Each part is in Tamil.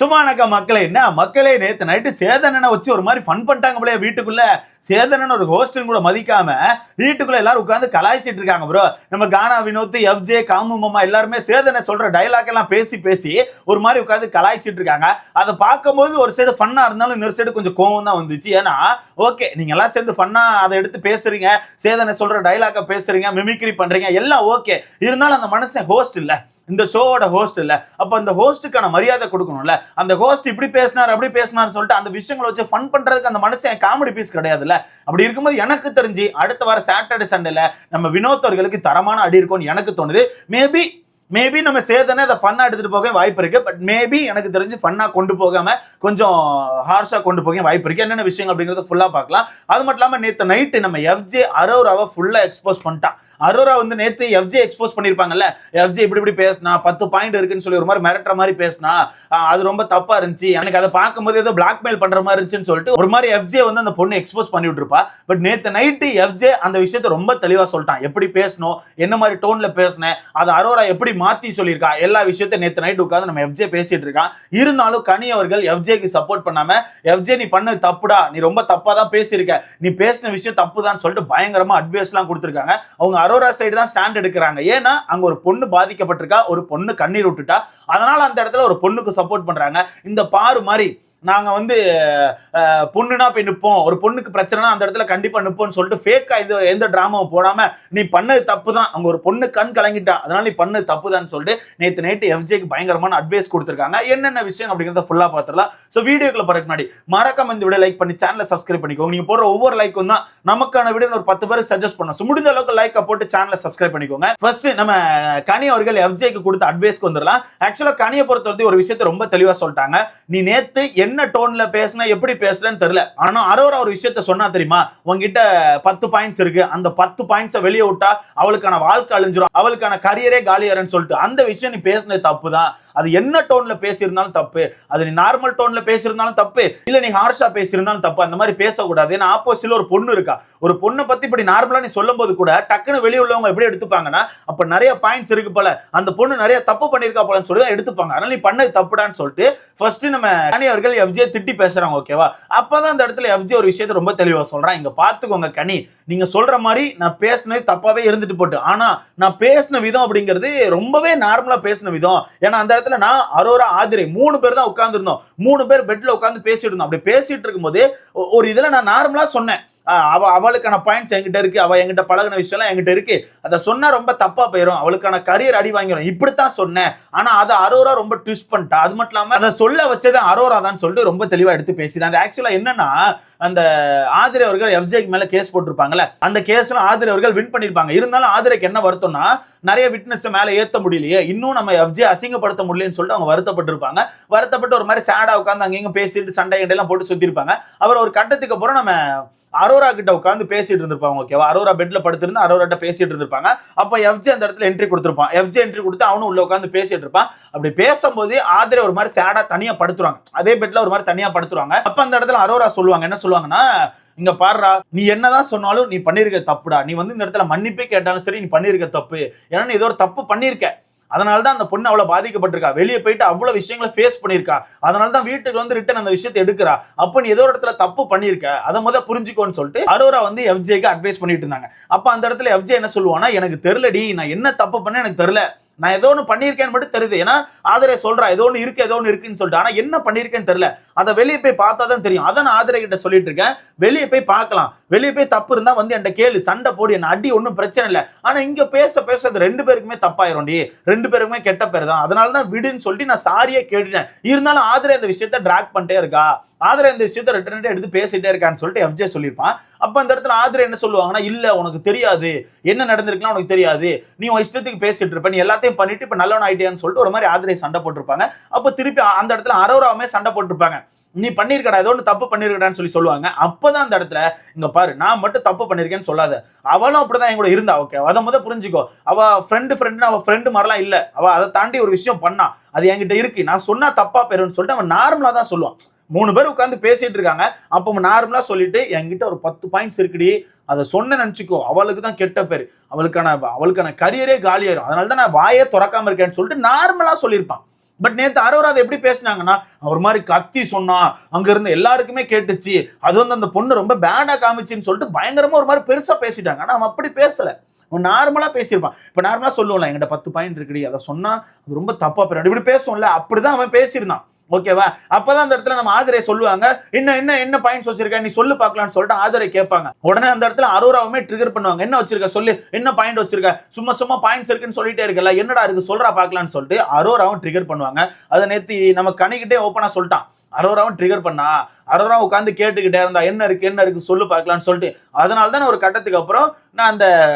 சும்மா நக்க மக்களே என்ன மக்களே நேத்து நைட்டு சேதனனை வச்சு ஒரு மாதிரி ஃபன் பண்ணிட்டாங்க போல வீட்டுக்குள்ள. சேதனன் ஒரு ஹோஸ்டன் கூட மதிக்காம வீட்டுக்குள்ள எல்லாரும் உட்காந்து கலாய்ச்சிட்டு இருக்காங்க ப்ரோ. நம்ம கானா வினோத், எஃப்ஜே, காமு மாமா எல்லாருமே சேதனை சொல்ற டைலாக் எல்லாம் பேசி பேசி ஒரு மாதிரி உட்காந்து கலாய்ச்சிட்டு இருக்காங்க. அதை பார்க்கும்போது ஒரு சைடு ஃபன்னா இருந்தாலும் இன்னொரு சைடு கொஞ்சம் கோவம் தான் வந்துச்சு. ஏன்னா ஓகே நீங்க எல்லாம் சேர்ந்து ஃபன்னா அதை எடுத்து பேசுறீங்க, சேதனை சொல்ற டைலாக பேசுறீங்க, மிமிக்ரி பண்றீங்க, எல்லாம் ஓகே. இருந்தாலும் அந்த மனுஷன் ஹோஸ்ட் இல்ல, இந்த ஷோவோட ஹோஸ்ட் இல்ல. அப்ப அந்த ஹோஸ்டுக்கான மரியாதை கொடுக்கணும்ல. அந்த ஹோஸ்ட் இப்படி பேசினார் அப்படி பேசினார் சொல்லிட்டு அந்த விஷயங்களை வச்சு ஃபன் பண்றதுக்கு அந்த மனுஷன் காமெடி பீஸ் கிடையாதுல்ல. அப்படி இருக்கும்போது எனக்கு தெரிஞ்சு அடுத்த வாரம் சாட்டர்டே சண்டேல நம்ம வினோத் அவர்களுக்கு தரமான அடி இருக்கும்னு எனக்கு தோணுது. மேபி நம்ம சேதனை அதை ஃபன்னா எடுத்துட்டு போக வாய்ப்பு இருக்கு. பட் மேபி எனக்கு தெரிஞ்சு ஃபன்னா கொண்டு போகாம கொஞ்சம் ஹார்ஷா கொண்டு போக வாய்ப்பு இருக்கு. என்னென்ன விஷயம் அப்படிங்கறத ஃபுல்லா பார்க்கலாம். அது மட்டும் இல்லாம நேத்து நைட்டு நம்ம எஃப்ஜே அரோராவை ஃபுல்லா எக்ஸ்போஸ் பண்ணிட்டான். அரோரா வந்து நேத்து எஃப்ஜே எக்ஸ்போஸ் பண்ணிருப்பாங்கல்ல. எஃப்ஜே இப்படி பேசினா 10 பாயிண்ட் இருக்குன்னு சொல்லி ஒரு மாதிரி மிரட்டுற மாதிரி பேசினா அது ரொம்ப தப்பா இருந்துச்சு. எனக்கு அதை பார்க்கும்போது ஏதோ பிளாக்மெயில் பண்ற மாதிரி இருந்துச்சுன்னு சொல்லிட்டு ஒரு மாதிரி எஃப்ஜே வந்து அந்த பொண்ணு எக்ஸ்போஸ் பண்ணி விட்டுருப்பா. பட் நேத்து நைட்டு எஃப்ஜே அந்த விஷயத்த ரொம்ப தெளிவா சொல்லிட்டான். எப்படி பேசணும், என்ன மாதிரி டோன்ல பேசினேன், அதை அரோரா எப்படி மாத்தி சொல்லியிருக்கா, எல்லா விஷயத்த நேத்து நைட்டு உட்காந்து நம்ம எஃப்ஜே பேசிட்டு இருக்கான். இருந்தாலும் கனி அவர்கள் எஃப்ஜேக்கு சப்போர்ட் பண்ணாம, எஃப்ஜே நீ பண்ணது தப்புடா, நீ ரொம்ப தப்பா தான் பேசியிருக்க, நீ பேசின விஷயம் தப்புதான் சொல்லிட்டு பயங்கரமா அட்வைஸ் எல்லாம் கொடுத்திருக்காங்க. அவங்க அரோரா சைடு தான் ஸ்டாண்ட் எடுக்கிறாங்க. ஏன்னா அங்க ஒரு பொண்ணு பாதிக்கப்பட்டிருக்கா, ஒரு பொண்ணு கண்ணீர் விட்டுட்டா, அதனால அந்த இடத்துல ஒரு பொண்ணுக்கு சப்போர்ட் பண்றாங்க. இந்த பாரு மாதிரி நாங்க வந்து பொண்ணுனா போய் நிற்போம், ஒரு பொண்ணுக்கு பிரச்சனைனா அந்த இடத்துல கண்டிப்பா நிற்போம்னு சொல்லிட்டு ஃபேக்கா எந்த டிராமாவும் போடாம நீ பண்ணது தப்பு தான், அங்க ஒரு பொண்ணு கண் கலங்கிட்டா அதனால நீ பண்ணது தப்பு தான் சொல்லிட்டு நேத்து நைட்டு எஃப்ஜேக்கு பயங்கரமான அட்வைஸ் கொடுத்திருக்காங்க. என்னென்ன விஷயம் அப்படிங்கறத ஃபுல்லா பார்த்துடலாம். சோ வீடியோக்குள்ள போறதுக்கு முன்னாடி மறக்காம இந்த வீடியோ லைக் பண்ணி சேனலை சப்ஸ்கிரைப் பண்ணிக்கோங்க. நீங்க போடுற ஒவ்வொரு லைக்கும் தான் நமக்கான வீடியோ ஒரு 10 பேர் சஜஸ்ட் பண்ணும். முடிஞ்ச அளவுக்கு லைக் போட்டு சேனலை சப்ஸ்கிரைப் பண்ணிக்கோங்க. ஃபர்ஸ்ட் நம்ம கனி அவர்கள் எஃப்ஜேக்கு கொடுத்த அட்வைஸ்க்கு வந்துடலாம். ஆக்சுவலா கனியை பொறுத்தவரை ஒரு விஷயத்தை ரொம்ப தெளிவா சொல்லிட்டாங்க. நீ நேத்து என்ன டோன்ல பேசினா எப்படி பேசுறேன்னு தெரியல, ஆனா அரோரா ஒரு விஷயத்த சொன்னா தெரியுமா, உங்ககிட்ட 10 பாயிண்ட்ஸ் இருக்கு, அந்த 10 பாயிண்ட்ஸை வெளியே விட்டா அவளுக்கான வாழ்க்கை அழிஞ்சிரும், அவளுக்கான கரியரே காலியாரன்னு சொல்லிட்டு அந்த விஷயம் நீ பேசினது தப்பு தான். அது என்ன டோன்ல பேசியிருந்தாலும் தப்பு, அது நீ நார்மல் டோன்ல பேசியிருந்தாலும் தப்பு, இல்ல நீ ஹார்ஷா பேசியிருந்தாலும் தப்பு. அந்த மாதிரி பேசக்கூடாது. ஏன்னா ஆப்போசிட்ல ஒரு பொண்ணு இருக்கா, ஒரு பொண்ணை பத்தி இப்படி நார்மலா நீ சொல்லும் போது கூட டக்குன்னு வெளியே உள்ளவங்க எப்படி எடுத்துப்பாங்கன்னா, அப்ப நிறைய பாயிண்ட்ஸ் இருக்கு போல, அந்த பொண்ணு நிறைய தப்பு பண்ணிருக்கா போலன்னு சொல்லி தான் எடுத்துப்பாங்க. அதனால நீ பண்ணது தப்புடான்னு சொல்லிட்டு ஃபர்ஸ்ட் நம்ம கனி அவர்கள் எஃப்ஜே திட்டி பேசுறாங்க. ஓகேவா? அப்பதான் அந்த இடத்துல எஃப்ஜே ஒரு விஷயத்தை ரொம்ப தெளிவா சொல்றான். இங்க பாத்துக்கோங்க கனி, நீங்க சொல்ற மாதிரி நான் பேசினது தப்பாவே இருந்துட்டு போட்டு, ஆனா நான் பேசின விதம் அப்படிங்கிறது ரொம்பவே நார்மலா பேசின விதம். ஏன்னா அந்த இடத்துல நான் அரோரா ஆதிரை 3 பேர் தான் உட்கார்ந்து இருந்தோம். 3 பேர் பெட்ல உட்கார்ந்து பேசிட்டு இருந்தோம். அப்படி பேசிட்டு இருக்கும்போது ஒரு இதுல நான் நார்மலா சொன்னேன், அவளுக்கான பாயிண்ட்ஸ் என்கிட்ட இருக்கு, அவ என்கிட்ட பழகின விஷயம் எல்லாம் என்கிட்ட இருக்கு, அதை சொன்னா ரொம்ப தப்பா போயிடும், அவளுக்கான கரியர் அடி வாங்கிடும், இப்படித்தான் சொன்னேன். ஆனா அதை அரோரா ரொம்ப ட்விஸ்ட் பண்ணிட்டா. அது மட்டும் இல்லாம அதை சொல்ல வச்சது அரோரா தான் சொல்லிட்டு ரொம்ப தெளிவா எடுத்து பேசினாங்க. ஆக்சுவலா என்னன்னா, அந்த ஆதிரை அவர்கள் எஃப்ஜேக்கு மேல கேஸ் போட்டிருப்பாங்கல்ல, அந்த கேஸ்ல ஆதிரை அவர்கள் வின் பண்ணிருப்பாங்க. இருந்தாலும் ஆதிரைக்கு என்ன வருத்தம்னா, நிறைய விட்னஸ் மேல ஏத்த முடியலையே, இன்னும் நம்ம எஃப்ஜே அசிங்கப்படுத்த முடியலன்னு சொல்லிட்டு அவங்க வருத்தப்பட்டு இருப்பாங்க. வருத்தப்பட்டு ஒரு மாதிரி சேடா உட்காந்து அங்கங்க பேசிட்டு சண்டை எல்லாம் போட்டு சுத்தி இருப்பாங்க. அவர் ஒரு கட்டத்துக்கு அப்புறம் நம்ம அரோரா கிட்ட உட்காந்து பேசிட்டு இருந்திருப்பாங்க. ஓகேவா? அரோரா பெட்ல படுத்திருந்து அரோரா கிட்ட பேசிட்டு இருந்திருப்பாங்க. அப்ப எஃப்ஜே அந்த இடத்துல என்ட்ரி கொடுத்திருப்பான். எஃப்ஜே என்ட்ரி கொடுத்து அவனும் உள்ள உட்காந்து பேசிட்டு இருப்பான். அப்படி பேசும்போது ஆதிரை ஒரு மாதிரி சேடா தனியா படுத்துருவாங்க. அதே பெட்ல ஒரு மாதிரி தனியா படுத்துருவாங்க. அப்ப அந்த இடத்துல அரோரா சொல்லுவாங்க, என்ன சொல்லுவாங்கன்னா, இங்க பாருடா, நீ என்னதான் சொன்னாலும் நீ பண்ணிருக்க தப்புடா, நீ வந்து இந்த இடத்துல மன்னிப்பே கேட்டாலும் சரி நீ பண்ணிருக்க தப்பு, ஏன்னா நீ ஏதோ ஒரு தப்பு பண்ணிருக்க, அதனாலதான் அந்த பொண்ணு அவ்வளவு பாதிக்கப்பட்டிருக்கா, வெளியே போயிட்டு அவ்வளவு விஷயங்களை ஃபேஸ் பண்ணிருக்கா, அதனாலதான் வீட்டுக்கு வந்து ரிட்டன் அந்த விஷயத்தை எடுக்கிறா, அப்ப நீ ஏதோ ஒரு இடத்துல தப்பு பண்ணிருக்க, அதை முதல்ல புரிஞ்சுக்கோன்னு சொல்லிட்டு அரோரா வந்து எஃப்ஜேக்கு அட்வைஸ் பண்ணிட்டு இருந்தாங்க. அப்ப அந்த இடத்துல எஃப்ஜே என்ன சொல்லுவானா, எனக்கு தெரியலடி, நான் என்ன தப்பு பண்ண எனக்கு தெரியல, நான் ஏதோ ஒன்று பண்ணியிருக்கேன்னு மட்டும் தெரியுது. ஏன்னா ஆதிரை சொல்றா ஏதோ ஒன்று இருக்கு ஏதோ ஒன்று இருக்குன்னு சொல்லிட்டு, ஆனா என்ன பண்ணியிருக்கேன்னு தெரியல, அதை வெளியே போய் பார்த்தா தான் தெரியும். அதை நான் ஆதிரை கிட்ட சொல்லிட்டு இருக்கேன், வெளியே போய் பார்க்கலாம், வெளியே போய் தப்பு இருந்தா வந்து என்கிட்ட கேளு, சண்டை போடி, என்ன அடி, ஒன்றும் பிரச்சனை இல்லை. ஆனா இங்க பேச அது 2 பேருக்குமே தப்பாயிரும், 2 பேருக்குமே கெட்ட பேர் தான், அதனால தான் விடுன்னு சொல்லிட்டு நான் சாரியே கேட்டுட்டேன். இருந்தாலும் ஆதிரை அந்த விஷயத்த டிராக் பண்ணிட்டே இருக்கா, ஆதிரை இந்த விஷயத்த ரிட்டர்ன் எடுத்து பேசிட்டே இருக்கான்னு சொல்லிட்டு எஃப்ஜே சொல்லியிருப்பான். அப்ப அந்த இடத்துல ஆதிரை என்ன சொல்லுவாங்கன்னா, இல்ல உனக்கு தெரியாது என்ன நடந்திருக்கலாம், உனக்கு தெரியாது, நீ உன் இஷ்டத்துக்கு பேசிட்டு இருப்ப, நீ எல்லாத்தையும் பண்ணிட்டு இப்ப நல்லவன் ஆயிட்டியான்னு சொல்லிட்டு ஒரு மாதிரி ஆதிரை சண்டை போட்டிருப்பாங்க. அப்ப திருப்பி அந்த இடத்துல அரோராவுமே சண்டை போட்டிருப்பாங்க, நீ பண்ணிருக்கடா ஏதோ ஒன்று தப்பு பண்ணிருக்கடான்னு சொல்லி சொல்லுவாங்க. அப்பதான் அந்த இடத்துல இங்க பாரு, நான் மட்டும் தப்பு பண்ணிருக்கேன்னு சொல்லாத, அவளும் அப்படிதான் என் கூட இருந்தா, ஓகே அதை முதல் புரிஞ்சுக்கோ, அவ ஃப்ரெண்டு அவ ஃப்ரெண்டு மாதிரிலாம் இல்ல, அவ அதை தாண்டி ஒரு விஷயம் பண்ணா, அது என்கிட்ட இருக்கு, நான் சொன்னா தப்பா போயிருன்னு சொல்லிட்டு அவன் நார்மலா தான் சொல்லுவான். 3 பேர் உட்காந்து பேசிட்டு இருக்காங்க, அப்ப நார்மலா சொல்லிட்டு என்கிட்ட ஒரு 10 பாயிண்ட்ஸ் இருக்குடி, அதை சொன்ன நினைச்சுக்கோ, அவளுக்கு தான் கெட்ட பேர், அவளுக்கான கரியரே காலியாயிரும், அதனால தான் நான் வாயே திறக்காம இருக்கேன்னு சொல்லிட்டு நார்மலா சொல்லியிருப்பான். பட் நேத்து அரோரா அதை எப்படி பேசினாங்கன்னா, ஒரு மாதிரி கத்தி சொன்னா அங்க இருந்து எல்லாருக்குமே கேட்டுச்சு, அது வந்து அந்த பொண்ணு ரொம்ப பேடா காமிச்சுன்னு சொல்லிட்டு பயங்கரமா ஒரு மாதிரி பெருசா பேசிட்டாங்க. ஆனா அவன் அப்படி பேசல, நார்மலா பேசியிருப்பான். இப்ப நார்மலா சொல்லுவோம்ல, என்கிட்ட 10 பாயிண்ட் இருக்குடி, அதை சொன்னா அது ரொம்ப தப்பா போயிடும் இப்படி பேசுவோம்ல, அப்படிதான் அவன் பேசியிருந்தான். ஓகேவா? அப்பதான் அந்த இடத்துல நம்ம ஆதிரை சொல்லுவாங்க, என்ன பாயிண்ட்ஸ் வச்சிருக்க, நீ சொல்லு பார்க்கலாம்னு சொல்லிட்டு ஆதிரை கேட்பாங்க. உடனே அந்த இடத்துல அரோராவுமே ட்ரிகர் பண்ணுவாங்க, என்ன வச்சிருக்க சொல்லு, என்ன பாயிண்ட் வச்சிருக்க, சும்மா பாயிண்ட்ஸ் இருக்குன்னு சொல்லிட்டே இருக்கல, என்னடா இருக்கு சொல்றா பார்க்கலாம்னு சொல்லிட்டு அரோராவும் ட்ரிகர் பண்ணுவாங்க. அதை நேத்து நம்ம கணிக்கிட்டே ஓப்பனா சொல்லிட்டான். அரோராவும் ட்ரிகர் பண்ணா, அரோரா உட்காந்து கேட்டுக்கிட்டே இருந்தா, என்ன இருக்கு சொல்லு பார்க்கலான்னு சொல்லிட்டு. அதனால தான் ஒரு கட்டத்துக்கு அப்புறம் நான் அந்த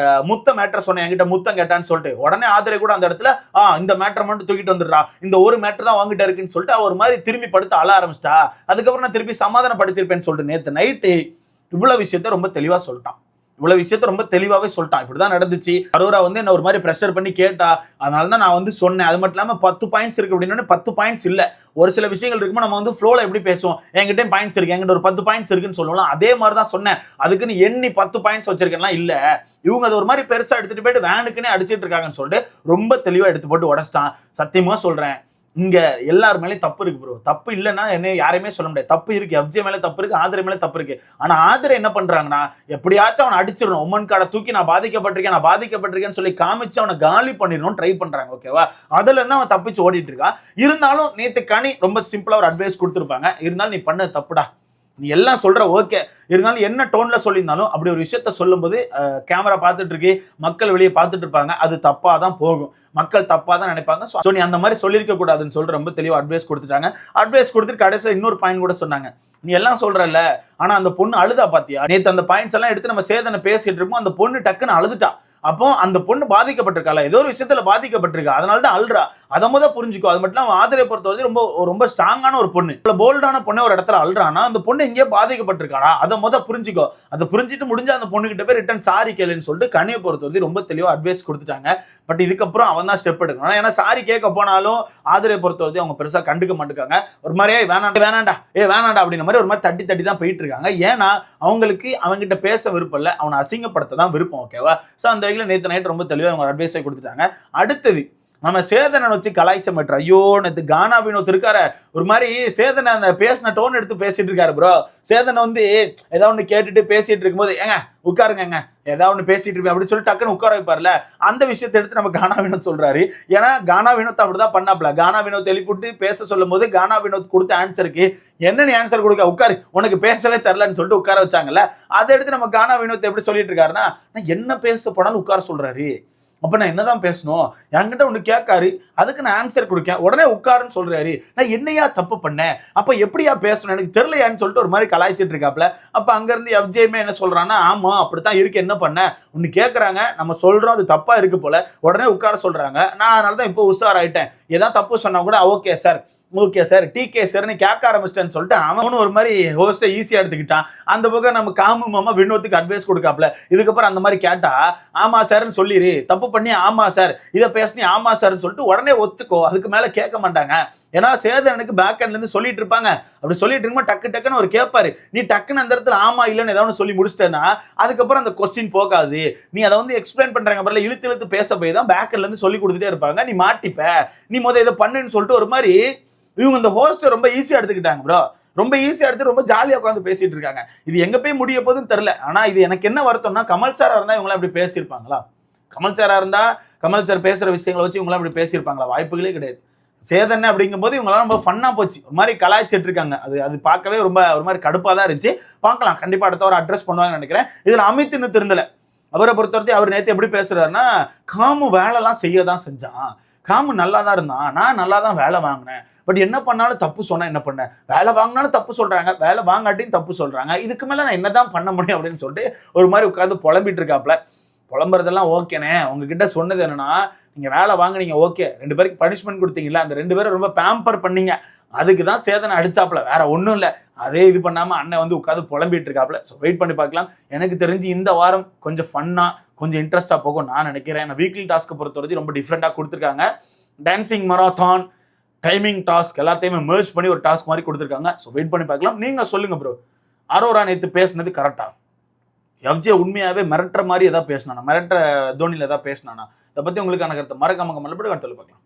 முத்த மேட்டர் சொன்னேன், என்கிட்ட முத்தம் கேட்டான்னு சொல்லிட்டு. உடனே ஆதிரை கூட அந்த இடத்துல இந்த மேட்டர் மட்டும் தூக்கிட்டு வந்துடுறா, இந்த ஒரு மேட்டர் தான் வாங்கிட்டு இருக்குன்னு சொல்லிட்டு அவர் மாதிரி திரும்பி படுத்து அழ ஆரம்பிச்சிட்டா. அதுக்கப்புறம் நான் திருப்பி சமாதானப்படுத்திருப்பேன்னு சொல்லிட்டு நேத்து நைட்டு இவ்வளவு விஷயத்த ரொம்ப தெளிவா சொல்லிட்டான். இவ்வளவு விஷயத்த ரொம்ப தெளிவாவே சொல்லிட்டான். இப்படிதான் நடந்துச்சு. அரோரா வந்து என்ன ஒரு மாதிரி பிரஷர் பண்ணி கேட்டா, அதனால தான் நான் வந்து சொன்னேன். அது மட்டும் இல்லாம 10 பாயிண்ட்ஸ் இருக்கு அப்படின்னா 10 பாயிண்ட்ஸ் இல்ல, ஒரு சில விஷயங்கள் இருக்குமோ நம்ம வந்து ஃப்ளோல எப்படி பேசுவோம், என்கிட்ட பாயிண்ட்ஸ் இருக்கு, என்கிட்ட ஒரு 10 பாயிண்ட்ஸ் இருக்குன்னு சொல்லுவோம். அதே மாதிரி தான் சொன்னேன். அதுக்குன்னு எண்ணி 10 பாயிண்ட்ஸ் வச்சிருக்கேன்லாம் இல்ல. இவங்க அது ஒரு மாதிரி பெருசா எடுத்துட்டு போயிட்டு வேனுக்குன்னே அடிச்சிட்டு இருக்காங்கன்னு சொல்லிட்டு ரொம்ப தெளிவா எடுத்து போட்டு உடச்சிட்டான். சத்தியமா சொல்றேன், இங்க எல்லார் மேலேயும் தப்பு இருக்கு ப்ரோ. தப்பு இல்லைன்னா என்ன யாரையுமே சொல்ல முடியாது. தப்பு இருக்கு, எஃப்ஜே மேல தப்பு இருக்கு, ஆதிரை மேல தப்பு இருக்கு. ஆனா ஆதிரை என்ன பண்றாங்கன்னா, எப்படியாச்சும் அவனை அடிச்சிடணும், உமன் கார்டை தூக்கி நான் பாதிக்கப்பட்டிருக்கேன்னு சொல்லி காமிச்சு அவனை காலி பண்ணிடணும் ட்ரை பண்றாங்க. ஓகேவா? அதுல இருந்து அவன் தப்பிச்சு ஓடிட்டு இருக்கான். இருந்தாலும் நேத்து கனி ரொம்ப சிம்பிளா ஒரு அட்வைஸ் கொடுத்துருப்பாங்க, இருந்தாலும் நீ பண்ண தப்புடா, நீ எல்லாம் சொல்ற ஓகே, இருந்தாலும் என்ன டோன்ல சொல்லியிருந்தாலும் அப்படி ஒரு விஷயத்த சொல்லும் போது கேமரா பார்த்துட்டு இருக்கு, மக்கள் வெளியே பார்த்துட்டு இருப்பாங்க, அது தப்பா தான் போகும், மக்கள் தப்பா தான் நினைப்பாங்க. ஸோ நீ அந்த மாதிரி சொல்லியிருக்க கூடாதுன்னு சொல்லிட்டு ரொம்ப தெளிவாக அட்வைஸ் கொடுத்துட்டாங்க. அட்வைஸ் கொடுத்துட்டு கடைசியில் இன்னொரு பாயிண்ட் கூட சொன்னாங்க, நீ எல்லாம் சொல்றல, ஆனா அந்த பொண்ணு அழுதா பாத்தியா, நேத்து அந்த பாயிண்ட்ஸ் எல்லாம் எடுத்து நம்ம சேதனை பேசிட்டு இருக்கோம், அந்த பொண்ணு டக்குன்னு அழுதுட்டா. அப்போ அந்த பொண்ணு பாதிக்கப்பட்டிருக்கால, ஏதோ ஒரு விஷயத்துல பாதிக்கப்பட்டிருக்கா, அதனால தான் அழுறா. அதை முதல் புரிஞ்சுக்கோ. அது மட்டும் இல்லாம ஆதிரை பொறுத்தவரை ரொம்ப ஸ்ட்ராங்கான ஒரு பொண்ணு, போல்டான பொண்ணு ஒரு இடத்துல அழுறானா, அந்த பொண்ணு எங்கேயோ பாதிக்கப்பட்டிருக்கானா, அதை முதல் புரிஞ்சுக்கோ. அதை புரிஞ்சுட்டு முடிஞ்ச அந்த பொண்ணு கிட்ட போய் ரிட்டர்ன் சாரி கேளுன்னு சொல்லிட்டு கனியை பொறுத்தவரை ரொம்ப தெளிவா அட்வைஸ் கொடுத்துட்டாங்க. பட் இதுக்கப்புறம் அவன் தான் ஸ்டெப் எடுக்கணும். ஏன்னா சாரி கேட்க போனாலும் ஆதிரை பொறுத்தவரை அவங்க பெருசா கண்டுக்க மாட்டுக்காங்க. ஒரு மாதிரி வேணாண்டா அப்படின்ற மாதிரி ஒரு மாதிரி தட்டி தான் போயிட்டு இருக்காங்க. ஏன்னா அவங்களுக்கு அவங்ககிட்ட பேச விருப்பம் இல்லை, அவனை அசிங்கப்படுத்த தான் விருப்பம். ஓகேவா? ஸோ அந்த வகையில் நேற்று நைட் ரொம்ப தெளிவாக அவங்க அட்வைஸை கொடுத்துட்டாங்க. அடுத்தது நம்ம சேதனை வச்சு கலாய்ச்ச மாட்டோம். ஐயோ நேற்று கானா வினோத் இருக்காரு, ஒரு மாதிரி சேதனை அந்த பேசின டோன் எடுத்து பேசிட்டு இருக்காரு ப்ரோ. சேதனை வந்து ஏதாவது ஒன்று கேட்டுட்டு பேசிட்டு இருக்கும்போது, ஏங்க உட்காருங்க, ஏதாவது ஒன்று பேசிட்டு இருப்பேன் அப்படின்னு சொல்லி டக்குன்னு உட்கார வைப்பார்ல, அந்த விஷயத்தை எடுத்து நம்ம கானா வினோத் சொல்றாரு. ஏன்னா கானா வினோத் அப்படிதான் பண்ணாப்ல. கானா வினோத் எழுப்பிட்டு பேச சொல்லும் போது கானா வினோத் கொடுத்த ஆன்சருக்கு என்ன நீ ஆன்சர் கொடுக்க, உட்காரு, உனக்கு பேசவே தெரிலன்னு சொல்லிட்டு உட்கார வச்சாங்கல்ல, அதை எடுத்து நம்ம கானா வினோத் எப்படி சொல்லிட்டு இருக்காருன்னா, நான் என்ன பேச போனாலும் உட்கார சொல்றாரு, அப்ப நான் என்னதான் பேசணும், என்கிட்ட ஒண்ணு கேட்காரு, அதுக்கு நான் ஆன்சர் கொடுக்கேன், உடனே உட்காருன்னு சொல்றாரு, நான் என்னையா தப்பு பண்ணேன், அப்ப எப்படியா பேசணும் எனக்கு தெரியலையான்னு சொல்லிட்டு ஒரு மாதிரி கலாய்ச்சிட்டு இருக்காப்ல. அப்ப அங்க இருந்து எஃப்ஜேமே என்ன சொல்றான்னா, ஆமா அப்படித்தான் இருக்கு, என்ன பண்ண, ஒன்னு கேட்கறாங்க, நம்ம சொல்றோம் அது தப்பா இருக்கு போல, உடனே உட்கார சொல்றாங்க, நான் அதனாலதான் இப்போ உஷாராயிட்டேன், ஏதாவது தப்பு சொன்னா கூட ஓகே சார் டிகே சார்னு கேட்க ஆரம்பிச்சிட்டேன்னு சொல்லிட்டு அவனும் ஒரு மாதிரி ஹோஸ்ட்டை ஈஸியா எடுத்துக்கிட்டான். அந்த பக்கம் நம்ம காமு மாமா வினோத்துக்கு அட்வைஸ் கொடுக்காப்ல, இதுக்கப்புறம் அந்த மாதிரி கேட்டா ஆமா சார்ன்னு சொல்லிரு, தப்பு பண்ணி ஆமா சார், இதை பேசினி ஆமா சார்ன்னு சொல்லிட்டு உடனே ஒத்துக்கோ, அதுக்கு மேல கேட்க மாட்டாங்க. ஏன்னா சேதனுக்கு பேக் ஹேண்ட்ல இருந்து சொல்லிட்டு இருப்பாங்க, அப்படி சொல்லிட்டு இருக்கும்போது டக்குன்னு அவர் கேட்பாரு, நீ டக்குன்னு அந்த இடத்துல ஆமா இல்லைன்னு ஏதாவது சொல்லி முடிச்சிட்டேன்னா அதுக்கப்புறம் அந்த கொஸ்டின் போகாது, நீ அதை வந்து எக்ஸ்பிளைன் பண்றாங்க பரல, இழுத்து பேச போய் தான் பேக் ஹேண்ட்ல இருந்து சொல்லி கொடுத்துட்டே இருப்பாங்க, நீ மாட்டிப்ப, நீ இதை பண்ணுன்னு சொல்லிட்டு ஒரு மாதிரி இவங்க இந்த ஹோஸ்ட் ரொம்ப ஈஸியா எடுத்துக்கிட்டாங்க ப்ரோ. ரொம்ப ஈஸியா எடுத்து ரொம்ப ஜாலியா உட்காந்து பேசிட்டு இருக்காங்க. இது எங்க போய் முடிய போதுன்னு தெரியல. ஆனா இது எனக்கு என்ன வருத்தம்னா, கமல் சாரா இருந்தா இவங்க அப்படி பேசியிருப்பாங்களா? கமல் சாரா இருந்தா கமல் சார் பேசுற விஷயங்களை வச்சு இவங்க அப்படி பேசியிருப்பாங்களா? வாய்ப்புகளே கிடையாது. சேதனை அப்படிங்கும் போது இவங்க ரொம்ப ஃபன்னா போச்சு, ஒரு மாதிரி கலாய்ச்சிட்டு இருக்காங்க. அது பார்க்கவே ரொம்ப ஒரு மாதிரி கடுப்பா தான் இருந்துச்சு. பார்க்கலாம், கண்டிப்பா அடுத்த ஒரு அட்ரஸ் பண்ணுவாங்கன்னு நினைக்கிறேன். இதுல அமித் இன்னும் திருந்தல. அவரை பொறுத்தவரை அவர் நேற்று எப்படி பேசுறாருன்னா, காமு வேலைலாம் செய்யதான் செஞ்சான், காமு நல்லா தான் இருந்தான், நான் நல்லா தான் வேலை வாங்கினேன், பட் என்ன பண்ணாலும் தப்பு சொன்னா என்ன பண்ண, வேலை வாங்கினாலும் தப்பு சொல்றாங்க, வேலை வாங்காட்டியும் தப்பு சொல்றாங்க, இதுக்கு மேல நான் என்னதான் பண்ண முடியும் அப்படின்னு சொல்லிட்டு ஒரு மாதிரி உட்காந்து புலம்பிட்டு இருக்காப்ல. புலம்புறதெல்லாம் ஓகேனே, உங்ககிட்ட சொன்னது என்னன்னா, நீங்க வேலை வாங்கினீங்க ஓகே, 2 பேருக்கு பனிஷ்மெண்ட் கொடுத்தீங்களா, அந்த 2 பேரும் ரொம்ப பேம்பர் பண்ணீங்க, அதுக்கு தான் சேதனை அடிச்சாப்ல, வேற ஒன்றும் இல்லை. அதே இது பண்ணாம அண்ணன் வந்து உட்காந்து புலம்பிட்டு இருக்காப்ல. ஸோ வெயிட் பண்ணி பார்க்கலாம். எனக்கு தெரிஞ்சு இந்த வாரம் கொஞ்சம் ஃபன்னா கொஞ்சம் இன்ட்ரெஸ்டா போகும் நான் நினைக்கிறேன். வீக்லி டாஸ்க்கை பொறுத்தவரை ரொம்ப டிஃப்ரெண்டா கொடுத்துருக்காங்க. டான்சிங் மராத்தான், டைமிங் டாஸ்க் எல்லாத்தையுமே மெர்ஜ் பண்ணி ஒரு டாஸ்க் மாதிரி கொடுத்துருக்காங்க. ஸோ வெயிட் பண்ணி பார்க்கலாம். நீங்க சொல்லுங்க ப்ரோ, அரோரா நேற்று பேசினது கரெக்டா? எஃப்ஜே உண்மையாவே மிரட்டுற மாதிரி ஏதாவது பேசினானா, மிரட்டுற தோனியில் ஏதாவது பேசினானா? இதை பத்தி உங்களுக்கான கருத்தை மறக்காம கமெண்ட்ல போட்டு பார்க்கலாம்.